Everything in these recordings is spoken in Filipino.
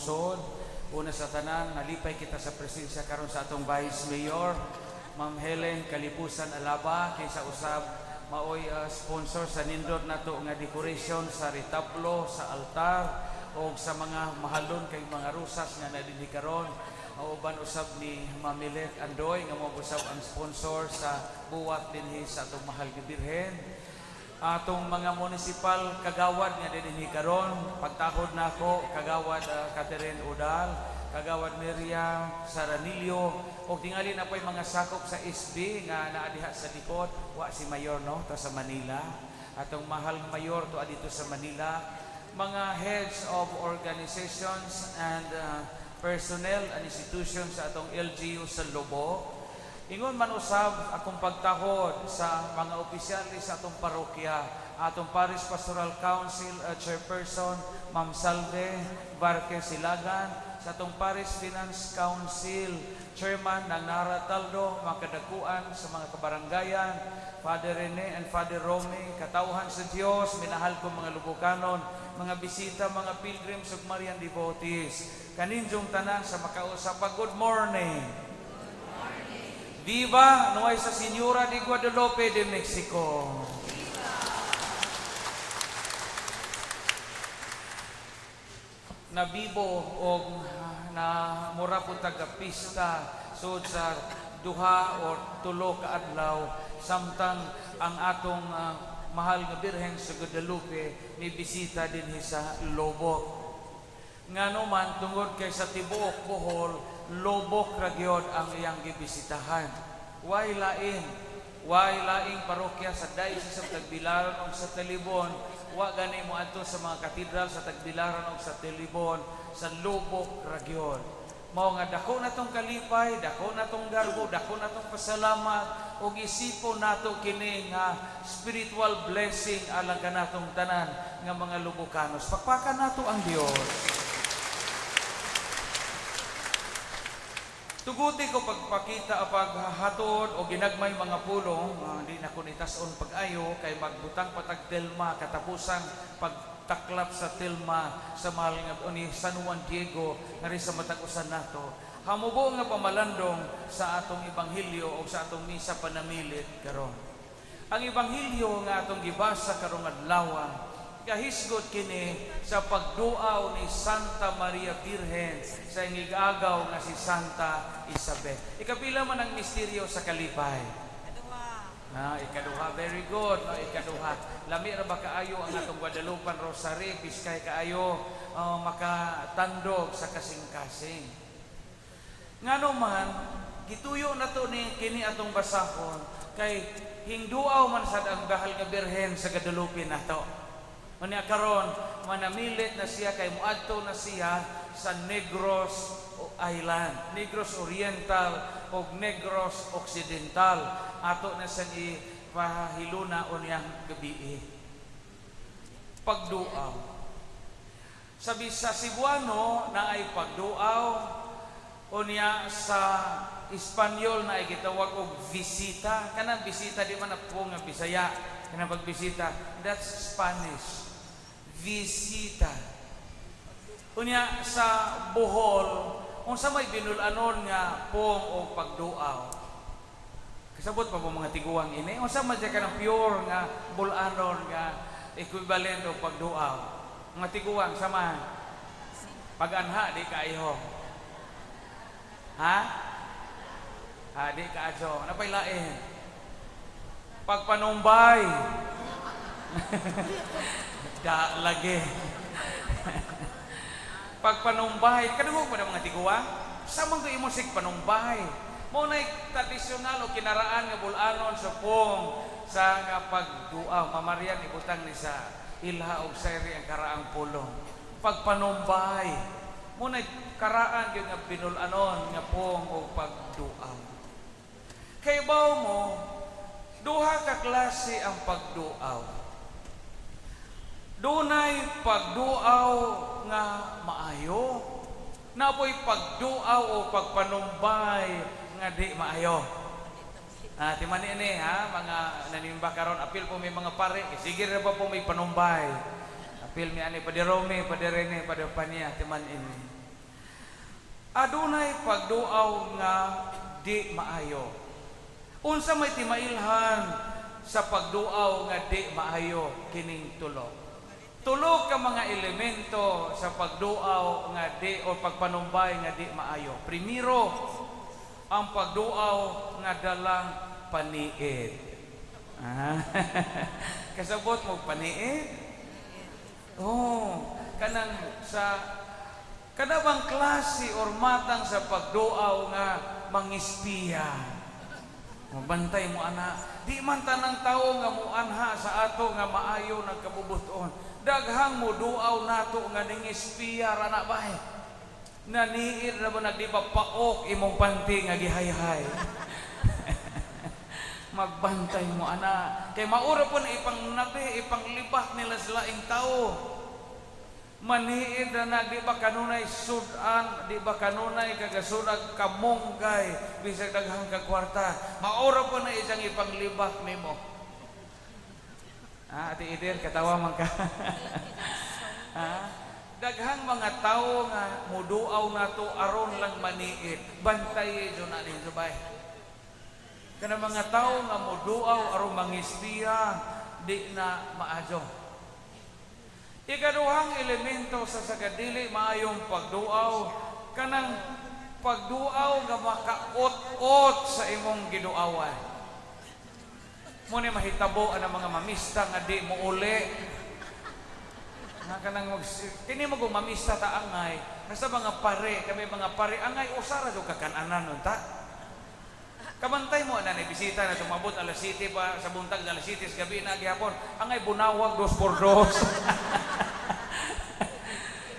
lungsod. Una sa tanan, nalipay kita sa presensya karon sa atong Vice Mayor, Ma'am Helen Kalipusan Alaba, kaysa usab maoy sponsor sa nindot nato nga decoration sa retablo, sa altar, o sa mga mahalon kay mga rusas nga nadinhi karon. Mauban usab ni Ma'am Milet Andoy nga mo usab ang sponsor sa buwat dinhi sa atong mahal nga Birhen. Atong mga municipal kagawad nga dinhi karon, pagtahod nako kagawad Catherine Udal, kagawad Miriam Saranillo, o tingali na po'y mga sakop sa SB nga naadiha sa likod. Wa si Mayor no, to sa Manila. Atong mahal Mayor to adito sa Manila. Mga heads of organizations and personnel and institutions sa atong LGU sa Lobo. Ingon man usab akong pagtahod sa mga opisyalis sa atong parokya, atong Parish Pastoral Council Chairperson Ma'am Salve Barque Silagan, sa atong Parish Finance Council Chairman ng Nara Taldo, mga kadakuan sa mga kabarangayan, Father Rene and Father Romy, katauhan sa Dios, minahal ko mga Lubukanon, mga bisita, mga pilgrims ug Marian devotees, kaninjong tanan sa makausap. Good morning. Viva Nuestra Señora de Guadalupe de Mexico. Nabibo o na mura po taga-pista sud sa duha o tulo ka adlaw samtang ang atong mahal nga Birhen sa Guadalupe ni bisita dinhi sa Lobok. Ngano man tungod kay sa tibuok Bohol, Lobok ra gyud ang iyang gibisitahan. Way laing parokya sa Diocese of Tagbilaran ug sa Talibon. Wa gani mo adto sa mga katedral sa Tagbilaran ug sa Talibon, sa Lobok ra gyud. Mao nga dako natong kalipay, dako natong garbo, dako natong pasalamat ug isipon nato kini nga spiritual blessing alang kanatong tanan nga mga Lubukanos. Pakpakan nato ang Dios. Tuguti ko pagpakita paghatod o ginagmay mga pulong, di na ko nitason pag-ayo kay magbutang patag Telma katapusan pagtaklap sa Telma sa mahal nga ni San Juan Diego ngari sa matag-usan nato. Hamubo nga pamalandong sa atong ebanghelyo o sa atong misa panamilit karon. Ang ebanghelyo nga atong gibasa karong adlaw kahisgot kini sa pagduaw ni Santa Maria Birhen sa ingigagaw nga si Santa Isabel. Ikapila man ang misteryo sa kalipay? Ikaduha. Very good. Ikaduha. Lami ra ba kaayo ang atong Guadalupe Rosary, biskay kaayo makatandog sa kasing-kasing. Ngano man gituyo nato ni kini atong basahon kay hingduaw man sad ang bahal nga Birhen sa Guadalupe nato. Unya karon manamilit na siya kay muadto na siya sa Negros Island, Negros Oriental o Negros Occidental. Ato na sa ipahiluna unyang gabi. Pagduaw. Sabi sa Cebuano na ay pagduaw, unya sa Espanyol na ay gitawag og visita. Kanang bisita di man na po nga Bisaya. Kanang pagbisita, that's Spanish. Visita. Unya sa Bohol, unsa may binulanon nga pong o pagduaw. Kasabot pa po mga tiguang ini. Unsa man siya kanang pure nga bulanon nga equivalent o pagduaw. Mga tiguang sama. Pag-anha di kaayo. Ha? Di kaayo. Napay lain. Pagpanumbay. Da lagi. Pagpanumbay, kadungog pa ng mga tiguang, samang ko imusik panumbay. Mo na tradisyonal o kinaraan nga bulanon sa pong sa nga pagduaw. Mamarian ibutang ni sa ilha o seri ang karaang pulong. Pagpanumbay, mo na karaan yung nga binulanon nga pong o pagduaw. Kay baw mo, duha ka klase ang pagduaw. Dunay pagduaw nga maayo, napoy pagduaw o pagpanumbay nga di maayo. Timani ini ha, mga nanimba karon apil po may mga pare, sige ra ba po may panumbay. Apil mi ani Padre Romy, Padre Rene, Padre Pania, timan ini. adunay pagduaw nga di maayo. Unsa may timailhan sa pagduaw nga di maayo kining tulo? Tulo ka mga elemento sa pagduaw nga di o pagpanumbay nga di maayo. Primero, ang pagduaw nga dalang paniid. Kasabot mo paniid? Oh, kanang sa kanabang klase or matang sa pagduaw nga mangispiya. Mabantay mo ana, di man tanang tao nga muanha sa ato nga maayo nagkabubuton. Daghang mo duaw nato nga ning espiya ra na bay. Naniir na ba nagdipapaok imong panty nga gihayhay. Magbantay mo ana, kay maura po na ipangnabi, ipanglibak nila sila ing tao. Maniid na di ba kanunay sudan, di ba kanunay kagasunag kamonggay bisag daghang kagwarta. Maura po na isang ipanglibak nimo. Ati Idir, katawa man ka. Daghang mga tao nga muduaw nato aron lang maniid. Bantay jo na din subay. Kana mga tao nga muduaw aron mangispiya di na maadyo. Ikaduhang elemento sa sagadili maayong pagduaw, kanang pagduaw nga makaot-ot sa imong giduawan. Muna mahitabo ang mga mamista nga di mo uli. Nga kanang kini mo kung mamista ta angay, basta mga pare, kami mga pare angay usara jo kakananan nun ta. Kamantay mo na bisita na tumabot alas 7 pa sa buntag alas 7 sa gabi na gihapon angay bunawag 2x2.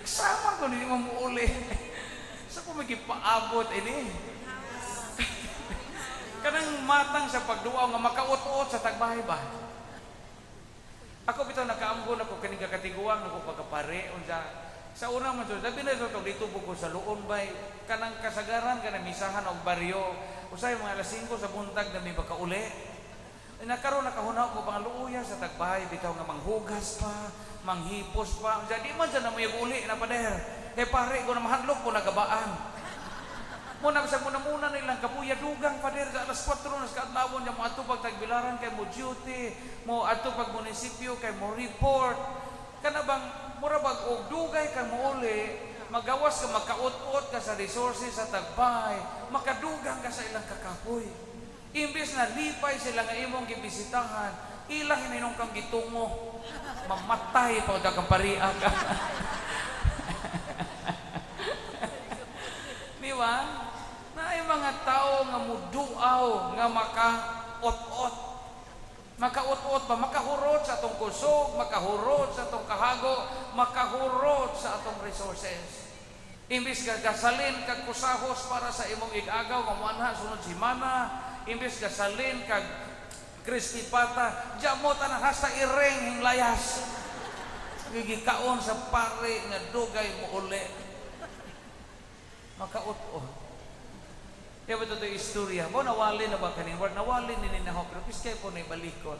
Sama ko ni mo uli. Sa ko magipaabot ini. Kanang matang sa pagduaw nga makaot-ot sa tagbahay ba. Ako bitaw nakaamgon ako kining katiguang ako pagkapare unsa sa una man jud labi na jud dito buko sa luon bay kanang kasagaran kanang misahan og baryo usay mga alas 5 sa buntag na may bakauli. Nakaroon nakahunaw ko mga luuya sa tagbahay bitaw nga manghugas pa, manghipos pa. Jadi man dyan na may uli na pader. Kaya pare ko na mahadlok ko nagabaan. Muna sa muna nilang kapuya dugang pader sa alas 4 na sa kaadlawon niya mo ato pag tagbilaran kay mo duty, mo ato pag munisipyo kay mo report. Kana bang mura bag og dugay ka mo uli, magawas ka makaot-ot ka sa resources sa tagbay, makadugang ka sa ilang kakapoy. Imbes na lipay sila nga imong gibisitahan, ilang hininong kang gitungo, mamatay pa o kang paria ka. Di ba? Na ay mga tao nga muduaw, nga makaot-ot. Makaot-ot ba? Makahurot sa atong kusog, makahurot sa atong kahago, makahurot sa atong resources. Imbis ka gasalin kag kusahos para sa imong igagaw, mamuanha sunod simana, imbis gasalin kag crispy pata, diamo tanan hasta ireng hinglayas. Gigikaon sa pare nga dugay mo uli. Makaot-ot. Kaya ba ito istorya? Bo nawali na ba kanin? Nawali ni Ninaho, pero kiskay po na ibalikon.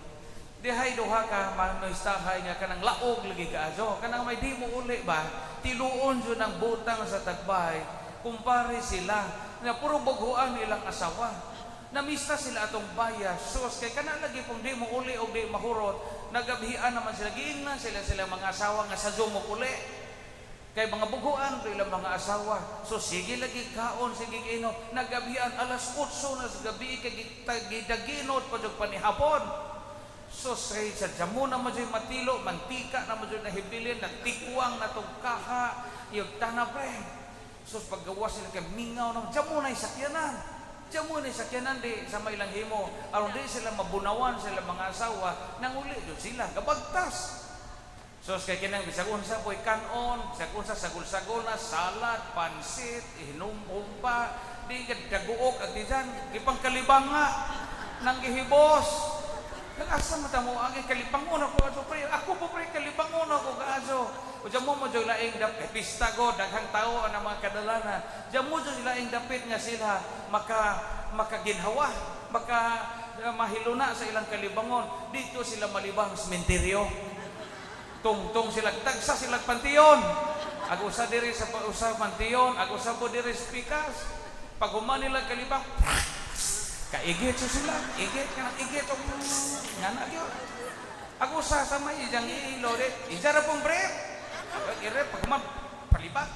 Dihay duha ka, manoistahay nga kanang laog lagi ka aso. Kanang may di mo uli ba? Tiluon dyan ang butang sa tagbay. Kumpare sila na puro baguan nilang asawa. Namista sila atong bayas. Sos kay kana lagi kung di mo uli o di mahurot, nagabihan naman sila. Giingnan sila mga asawa nga sa mo uli. Kay mga buguan do ilang mga asawa. So sige lagi kaon, sige giinom. Nagabihan alas 8 na sa gabi kay gidaginot pa jud panihapon. So say sa jamo na mo jud matilo, mantika na mo jud nahibilin, nagtikuang na tong kaha, yung tanapre. So paggawas sila kay mingaw na jamo na sakyanan. Jamo ni sakyanan di sa may lang himo. Aron di sila mabunawan sila mga asawa, nanguli jud sila kabagtas. So kay kinang bisag unsa boy kanon, bisag unsa sagol-sagol na salad, pansit, hinumpa, di daguok at diyan gipangkalibang nga nang gihibos. Nag-asa mata mo ang kalibangon ako aso pre. Ako po pre kalibangon ako kaaso. O diyan mo joy laing dapit pista go daghang tao ang mga kadalanan. Diyan mo joy laing dapit nga sila makaginhawa, mahiluna sa ilang kalibangon. Dito sila malibang sementeryo. Tungtong sila tagsa sila pantiyon. Ag usa diri sa usa mantion, ag usa po diri sa pikas. Pag human nila kalibak, kaigit sa sila, igit ka igit og ngana gyud. Ag usa sa may ijang ilo di, ija ra pong brief. Ire pag human palibak.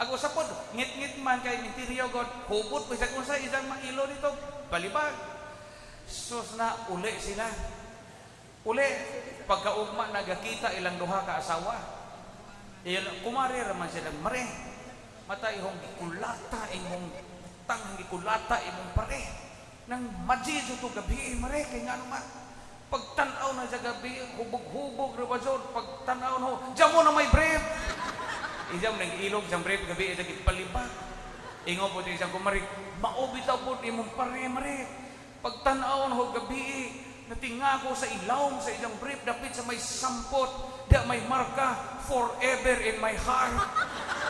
Ag usa pod ngit-ngit man kay interior god, hubot bisag unsa ijang mailo dito, palibak. Sus na uli sila. Uli pagkaugma nagakita ilang duha ka asawa. Iyon, kumari raman silang mare. Mata ihong gikulata, imong tang gikulata, imong pare. Nang madjijo to gabi, mare, kay nga naman. Pagtanaw na sa gabi, hubog-hubog, rabazor, pagtanaw na ho, diyan mo na may brief. Iyam nang ilog, siyang brief, gabi, ito palibak. Ingo po siyang kumari, maubitaw po imong pare, mare. Pagtanaw na ho, gabi, natinga ko sa ilawom, sa isang brief, dapit sa may sampot, da may marka, forever in my heart.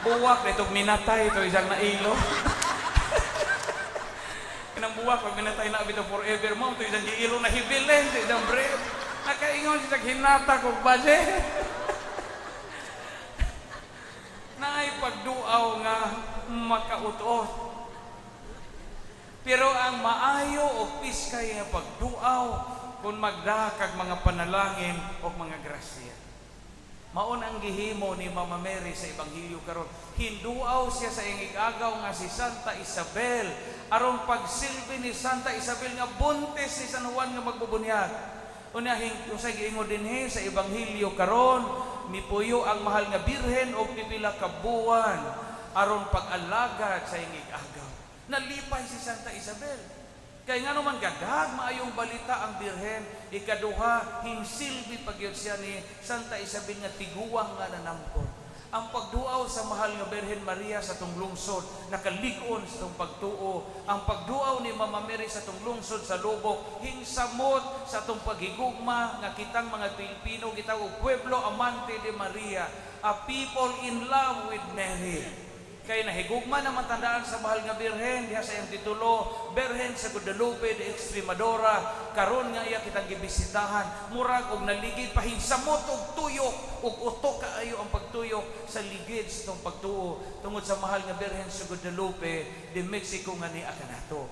Buwak na itong minatay, ito isang nailo. Kinang buwak, pag minatay na ito forever mo, ito isang giilo na hibilin sa isang brief. Nakaingon siya hinata ko, base. Naay pagduaw nga makautot. Pero ang maayo o piskay nga pagduaw kung magdakag mga panalangin o mga grasya. Maon ang gihimo ni Mama Mary sa Ebanghelyo karon. Hinduaw siya sa ingig-agaw nga si Santa Isabel aron pagsilbi ni Santa Isabel nga buntis ni San Juan nga magbubunyag. Unahin usay giingon dinhi sa Ebanghelyo karon, mipuyo ang mahal nga birhen og pipila ka buwan aron pag-alagad sa ingig-agaw. Nalipay si Santa Isabel. Kaya nga naman gadag maayong balita ang birhen, ikaduha, hinsilbi pagyod siya ni Santa Isabel nga tiguwang nga nanampon. Ang pagduaw sa mahal nga Birhen Maria sa tong lungsod, nakalig-on sa tong pagtuo. Ang pagduaw ni Mama Mary sa tong lungsod sa Lubok, hingsamot sa tong paghigugma nga kitang mga Pilipino, kitang pueblo amante de Maria, a people in love with Mary. Kaya nahigugma na matandaan sa mahal nga Birhen, diha sa iyang titulo, Birhen sa Guadalupe de Extremadura, karon nga iya kitang gibisitahan, murag og naligid pahingsamot og tuyok, og utok kaayo ang pagtuyok sa ligid sa itong pagtuo, tungod sa mahal nga Birhen sa Guadalupe de Mexico nga ni akanato.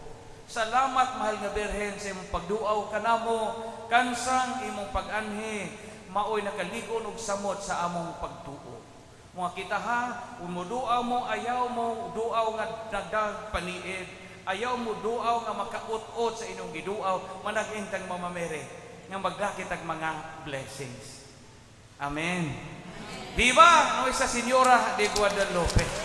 Salamat mahal nga Birhen sa imong pagduaw kanamo, kansang imong pag-anhi, maoy nakaligon og samot sa among pagtuo. Mga kita ha, umuduaw mo, ayaw mo, duaw nga nagdag paniid, ayaw mo duaw nga makaut-ut sa inyong giduaw, managintang Mama Mary, nga magdakit ang mga blessings. Amen. Diba? No, isa Senyora de Guadalupe.